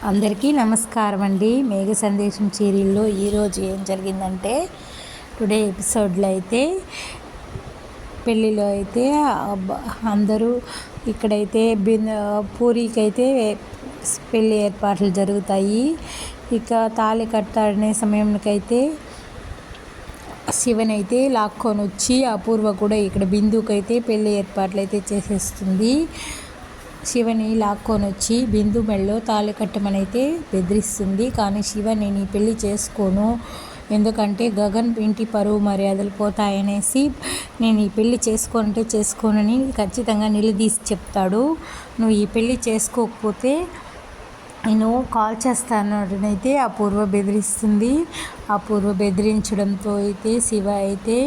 అందరికీ నమస్కారం అండి. మేఘ సందేశం సీరియల్లో ఈరోజు ఏం జరిగిందంటే, టుడే ఎపిసోడ్లో అయితే పెళ్ళిలో అయితే అందరూ ఇక్కడైతే పూరికి అయితే పెళ్ళి ఏర్పాట్లు జరుగుతాయి. ఇక తాళి కట్టాడనే సమయంకైతే శివన్ అయితే లాక్కొని వచ్చి అపూర్వ కూడా ఇక్కడ బిందుకైతే పెళ్ళి ఏర్పాట్లు అయితే చేసేస్తుంది. శివని లాక్కొని వచ్చి బిందు మెళ్ళలో తాళి కట్టమని అయితే బెదిరిస్తుంది. కానీ శివ నేను ఈ పెళ్ళి చేసుకోను, ఎందుకంటే గగన్ ఇంటి పరువు మర్యాదలు పోతాయనేసి నేను ఈ పెళ్ళి చేసుకోనని ఖచ్చితంగా నిలదీసి చెప్తాడు. నువ్వు ఈ పెళ్ళి చేసుకోకపోతే నేను కాల్ చేస్తానైతే అపూర్వ బెదిరిస్తుంది. అపూర్వ బెదిరించడంతో అయితే శివ అయితే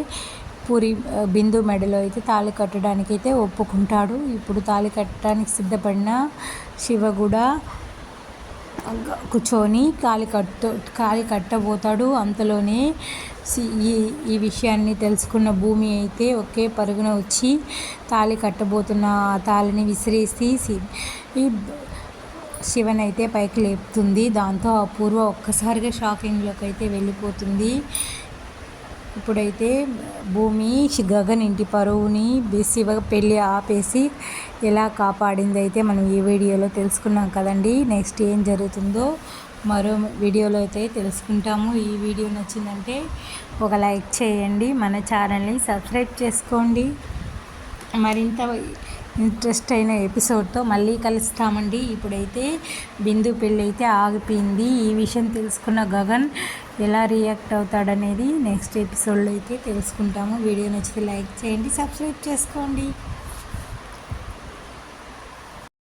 బిందు మెడలో అయితే తాళి కట్టడానికి అయితే ఒప్పుకుంటాడు. ఇప్పుడు తాళి కట్టడానికి సిద్ధపడిన శివ కూడా కూర్చొని కాలి కట్టబోతాడు. అంతలోనే ఈ విషయాన్ని తెలుసుకున్న భూమి అయితే ఒకే పరుగున వచ్చి తాళి కట్టబోతున్న ఆ తాళిని విసిరేసి శివన్ అయితే పైకి లేపుతుంది. దాంతో అపూర్వ ఒక్కసారిగా షాకింగ్లోకి అయితే వెళ్ళిపోతుంది. ఇప్పుడైతే భూమి గగన్ ఇంటి పరువుని శివ పెళ్ళి ఆపేసి ఎలా కాపాడింది అయితే మనం ఈ వీడియోలో తెలుసుకున్నాం కదండి. నెక్స్ట్ ఏం జరుగుతుందో మరో వీడియోలో అయితే తెలుసుకుంటాము. ఈ వీడియో నచ్చిందంటే ఒక లైక్ చేయండి, మన ఛానల్ని సబ్స్క్రైబ్ చేసుకోండి. మరింత ఇంట్రెస్ట్ అయిన ఎపిసోడ్తో మళ్ళీ కలుస్తామండి. ఇప్పుడైతే బిందు పెళ్ళి అయితే ఆగిపోయింది. ఈ విషయం తెలుసుకున్న గగన్ ఎలా రియాక్ట్ అవుతాడనేది నెక్స్ట్ ఎపిసోడ్లో అయితే తెలుసుకుంటాము. వీడియో నచ్చితే లైక్ చేయండి, సబ్స్క్రైబ్ చేసుకోండి.